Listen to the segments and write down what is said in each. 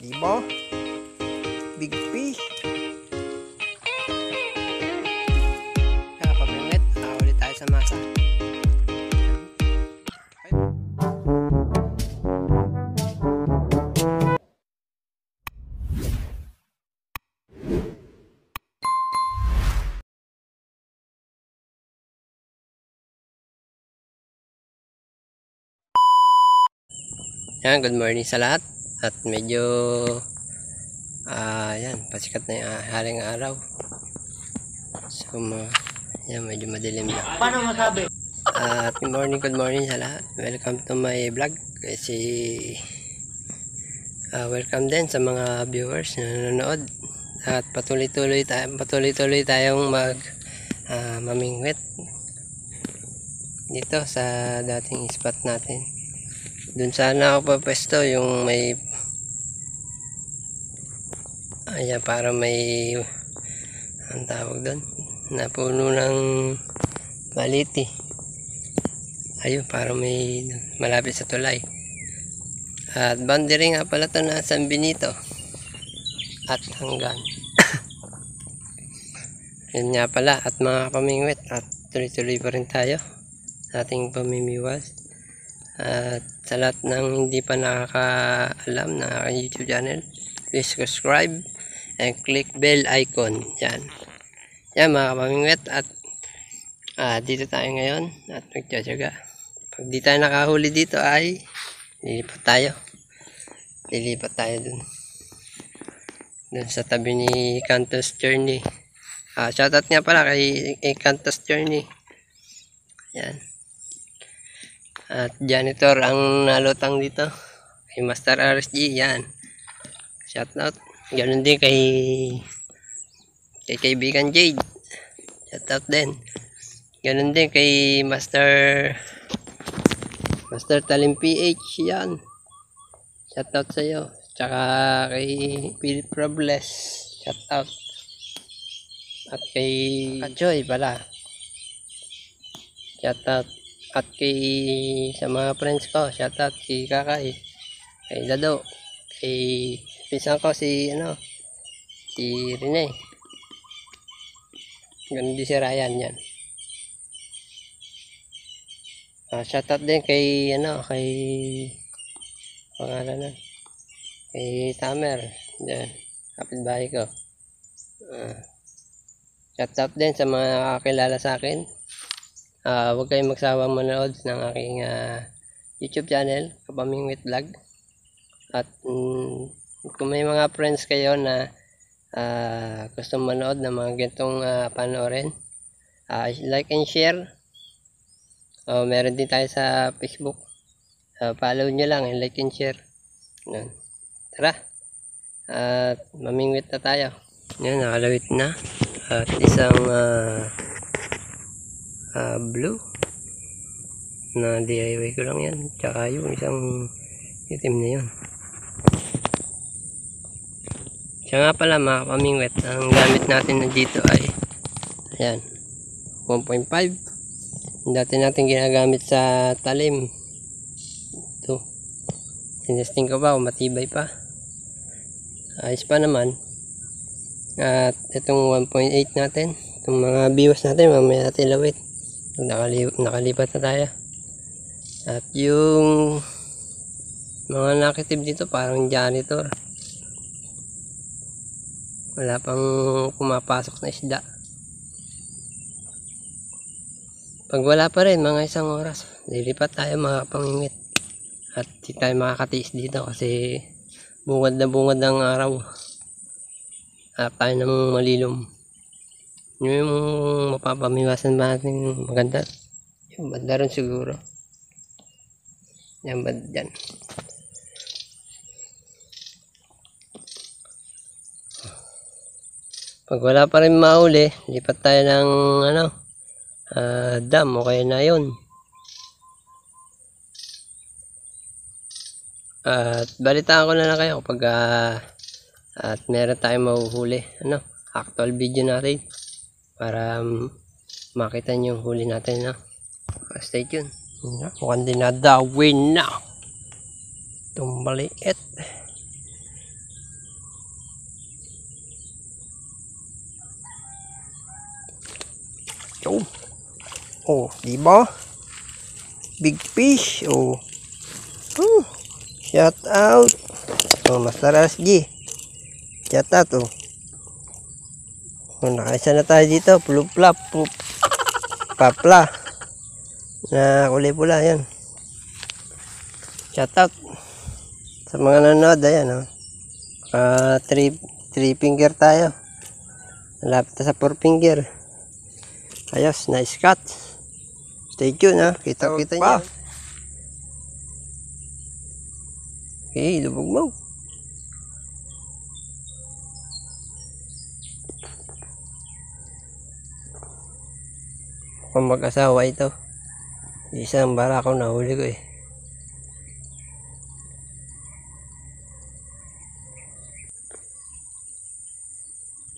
Diba? Big fish. Kaya pabingit, nakaulit tayo sa masa. Yan, good morning sa lahat. At medyo yan, pasikat na yung haring araw. So yan, medyo madilim na. Paano masabi? At good morning sa lahat. Welcome to my vlog. Kasi welcome din sa mga viewers na nanonood. At patuloy-tuloy tayong mamingwit dito sa dating spot natin. Doon sana ako papesto yung may ayan, para may ang tawag doon na puno ng maliti. Ayun, para may malapit sa tulay. At boundary nga pala ito na San Benito at hanggan yun nga pala. At mga pamingwit, at tuloy-tuloy pa rin tayo sa ating pamimiwas. At sa lahat ng hindi pa nakakaalam na aking YouTube channel, please subscribe and click bell icon. Yan mga pamingwit. At dito tayo ngayon at magtsatsaga. Pag di tayo nakahuli dito ay lilipat tayo dun sa tabi ni Cantos Journey. Shoutout nga pala kay Cantos Journey. Yan. At janitor ang nalutang dito kay Master RSG. Yan, shoutout. Ganun din kay kaibigan Jade, shoutout din. Ganun din kay Master Talim PH. Yan, shoutout sa iyo. Tsaka kay Philip Robles, shoutout. At kay Kachoy pala, shoutout. At sa mga friends ko, shoutout si Kakay, kay Dado, kay pisang ko si Rene. Ganun din si Ryan. Yan. Shoutout din kay pangalan na, kay Tamer. Yan, kapitbahay ko. Shoutout din sa mga kakilala sa akin. Huwag kayong magsawang manood ng aking YouTube channel, Kapamingwit Vlog. At kung may mga friends kayo na gusto manood ng mga ganitong panoorin, like and share. Meron din tayo sa Facebook. Follow nyo lang and like and share. Yan. Tara, at mamingwit na tayo. Yan, nakalawit na. At isang blue na DIY ko lang yan, tsaka yung isang itim na yun. Siya nga pala mga pamingwit, ang gamit natin na dito ay ayan, 1.5. Dati natin ginagamit sa talim. Ito, sinesting ko ba o matibay pa, ayos pa naman. At itong 1.8 natin, itong mga biwas natin mamaya natin lawit. Nakalipat na tayo. At yung mga nakitib dito parang janitor, wala pang pumapasok na isda. Pag wala pa rin, mga isang oras, lilipat tayo mga pamingwit. At di tayo makakatiis dito kasi bungad na bungad ng araw. At tayo ng malilom. Yung mapapamiwasan ba natin maganda? Yung banda rin siguro. Yan banda dyan. Pag wala pa rin mauli, lipat tayo ng dam o kaya na yun. At balitaan ko na lang kayo kapag at meron tayong mahuhuli. Actual video natin, para makita nyo yung huli natin. Stay tuned. Mukhang dinadawin na itong maliit. Oh, diba? Big fish. Oh. Shout out. Oh, Master SG. Shout out. Oh. Oh, nakaisa na tayo dito. Puluplap. Papla. Na kulay pula. Yan. Shout out. Sa mga nanonood. Ayan. Oh. 3 finger tayo. Malapit na sa 4 finger. Ayos. Nice cut. Stay tuned ha. Kita-kita nyo. Okay, lubog mo. Kung mag-asawa ito. Isang barako na huli ko eh.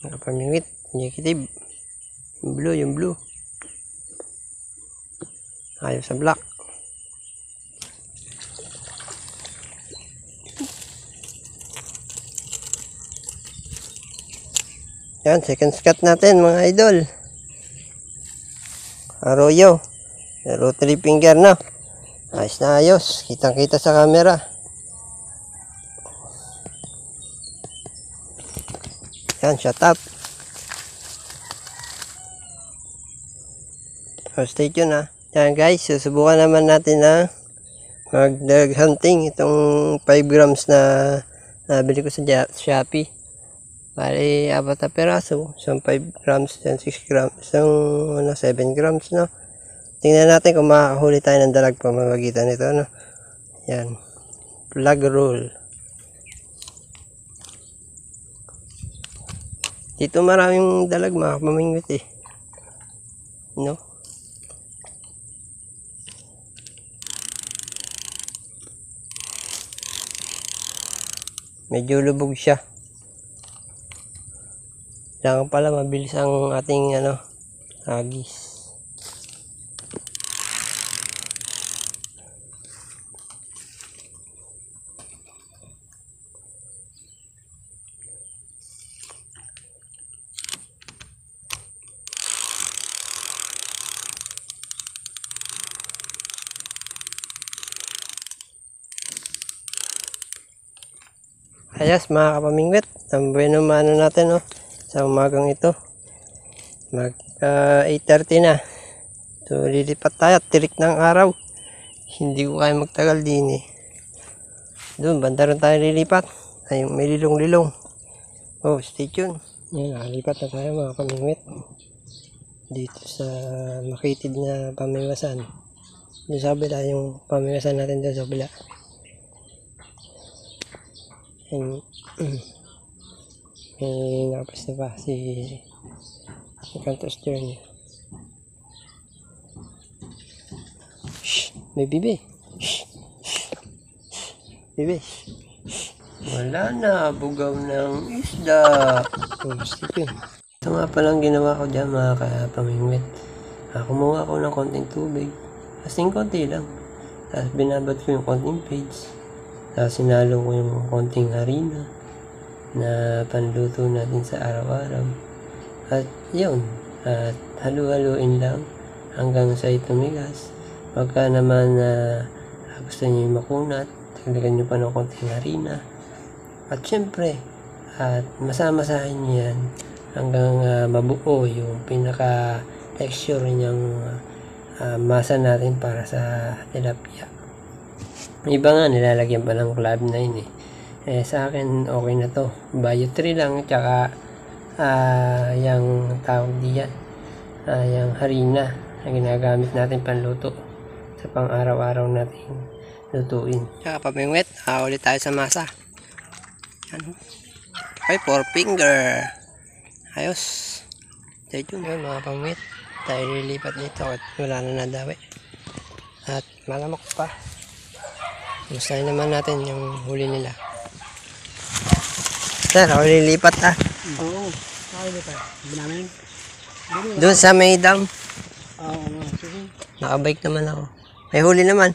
Nakapamingwit. Indikative. Yung blue. Ayaw sa black. Yan, second scat natin mga idol. Arroyo. Pero 3 finger na. Ayos na ayos. Kitang kita sa camera. Yan, shut up. So, stay tuned ha. Yan guys, susubukan naman natin na mag-dag hunting itong 5 grams na nabili ko sa Shopee. Bali, 4 na peraso. Isang 5 grams, isang 6 grams, isang 7 grams, no? Tingnan natin kung makakahuli tayo ng dalag pamamagitan nito, no? Yan. Plug roll. Dito maraming dalag makapamingwit eh. No? Medyo lubog siya. Kailangan pala mabilis ang ating agis. Ayos mga kapamingwit, ang bueno mano natin sa umagang ito. Mag 8:30 na. So lilipat tayo at tirik ng araw. Hindi ko kaya magtagal din eh. Doon banda rin tayo lilipat. Ay may lilong-lilong. Oh, stay tuned. Yan, nakalipat na tayo mga kapamingwit. Dito sa makitid na pamiwasan. Doon sa kabila yung pamiwasan natin doon sa kabila. And may nakapasta pa si Cantos Journey. Shhh! May bibi! Shhh! Bibi! Wala na! Bugaw ng isda! Oh, stupid! Ito nga palang ginawa ko dyan mga kapamingwit. Kumuha ako ng konting tubig. Kasing konti lang. Tapos binabad ko yung konting page. Tapos sinalo ko yung konting harina na panluto natin sa araw-araw. At yun, at halu-haluin lang hanggang sa itumigas. Pagka naman gusto nyo yung makunat, taglagan nyo pa ng konting harina. At syempre, at masamasahin nyo yan hanggang mabuo yung pinaka-texture niyang masa natin para sa tilapia. Iba nga nilalagyan pa ng Club 9 eh. Sa akin okay na to. Bio 3 lang tsaka yung tawag diyan. Yung harina na ginagamit natin panluto sa pang araw-araw natin lutuin. Tsaka pamingwit, ulit tayo sa masa. Yan. Okay, 4 finger. Ayos. Stay tuned yun mga pamingwit. Tayo lilipat dito at wala na nadawi. At malamok pa. Gustahin naman natin yung huli nila. Sir, ako lilipat Oo, ako lilipat. Namin? Doon sa may dam. Oo, sige. Nakabike naman ako. May huli naman.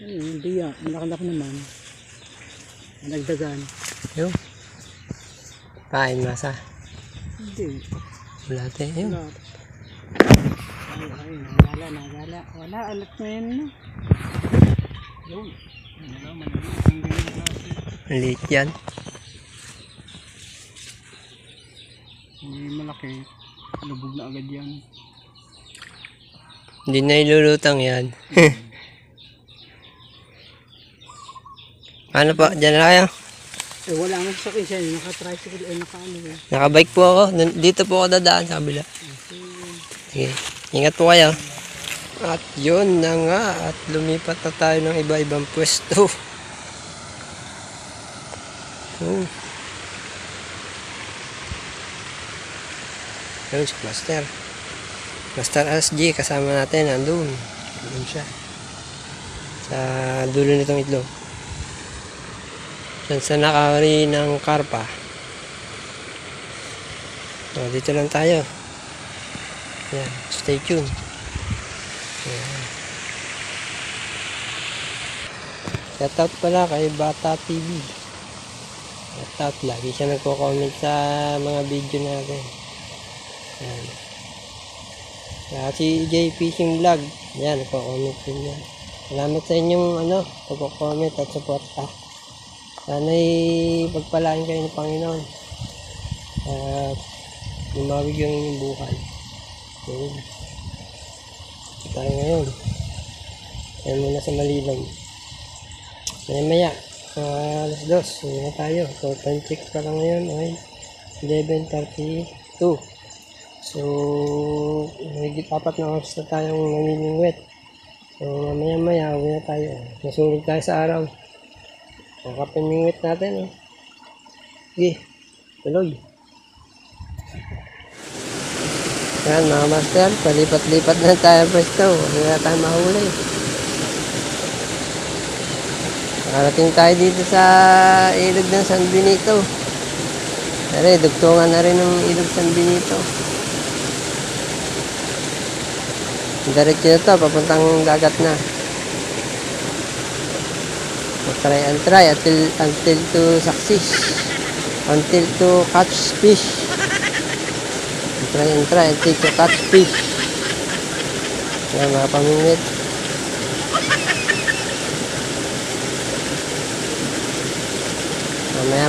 Hindi ah, malaki naman. Nagdagan. Yung. Kain masa. Hindi. Wala tayo. Yung. Ay, nagala. Wala, alat na yan na. Yun. Wala, maliit. Ang ganyan klase. Maliit yan. Hindi malaki. Lubog na agad yan. Hindi na ilulutang yan. Ano po? Diyan na kayo? Eh, wala nga sa akin siya. Naka-tricycle. Naka-ano eh. Nakabike po ako. Dito po ako dadaan sa kabila. Sige. Ingat po kayo. At yun na nga. At lumipat na tayo ng iba-ibang pwesto. Ayun si Master. Master SG kasama natin. Andun. Andun siya. Sa dulo nitong itlog. Diyan sa nakari ng karpa. So, dito lang tayo. Yan. Stay tuned. Yan. Shoutout pala kay Bata TV. Shoutout. Lagi siya nagko-comment sa mga video natin. Yan. Kaya si J Fishing Vlog. Yan. Nagko-comment din yan. Salamat sa inyong pagko-comment at suporta. Sana'y pagpalain kayo ng Panginoon at lumawig yung inyong buhay. So, tayo ngayon. Tayo muna sa Malilom. Maya, alas 2. Hindi na tayo. So, time check pa lang ngayon ay 11:32. So, higit 4 na oras na tayong namimingwit. So, maya, uwi na tayo. Nasulit tayo sa araw. Nakapimingwit natin. Sige, tuloy. Yan mga master, palipat-lipat na tayo pwesto. Hindi na tayo mahuli. Nakarating tayo dito sa ilog ng San Benito. Dari, dugtungan na rin ng ilog San Benito. Diretso na ito, papuntang dagat na. Try and try until to success, until to catch fish. Try and try until to catch fish. Yan mga pamingwit.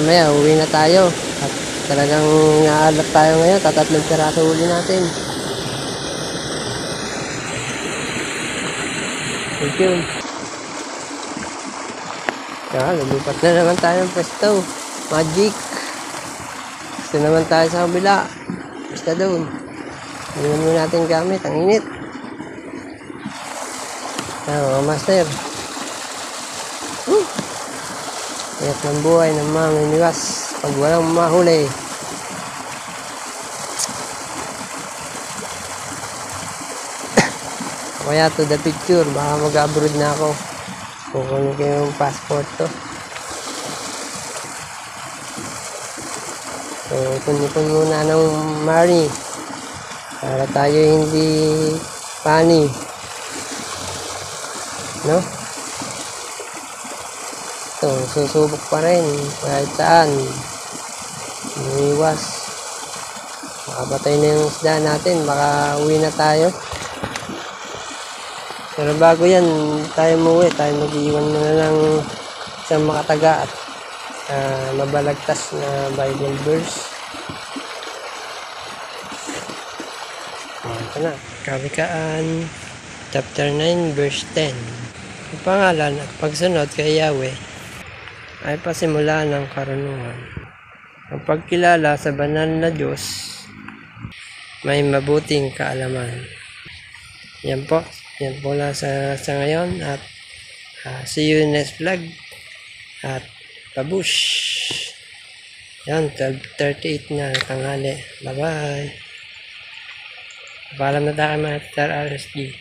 Maya uwi na tayo at talagang naalat tayo ngayon. 3 piraso huli natin. Thank you. Lumipat na naman tayo ng pwesto. Magic. Gusto naman tayo sa kabila. Basta doon. Iwan mo natin gamit. Ang init. Mga master. Ingat ng buhay ng mga miniwas. Pag walang mahuli. Kaya to the picture. Baka mag-abroad na ako. Kukunin ko yung passport to. So, ipon muna ng money para tayo hindi pani. No? So, susubok pa rin kahit saan. Iwas. Makapatay na yung isda natin. Baka uwi na tayo. Pero bago yan, tayo muwi, tayo mag-iwan muna ng isang makataga at mabalagtas na Bible verse. Ito na, Kawikaan chapter 9 verse 10. Ang pangalan at pagsunod kay Yahweh ay pasimula ng karunungan. Ang pagkilala sa banal na Diyos may mabuting kaalaman. Yan po. Yan po lang sa ngayon at see you next vlog at pabush. Yan, 12:38 na tanghali. Bye bye. Paalam na tayo mga RSG.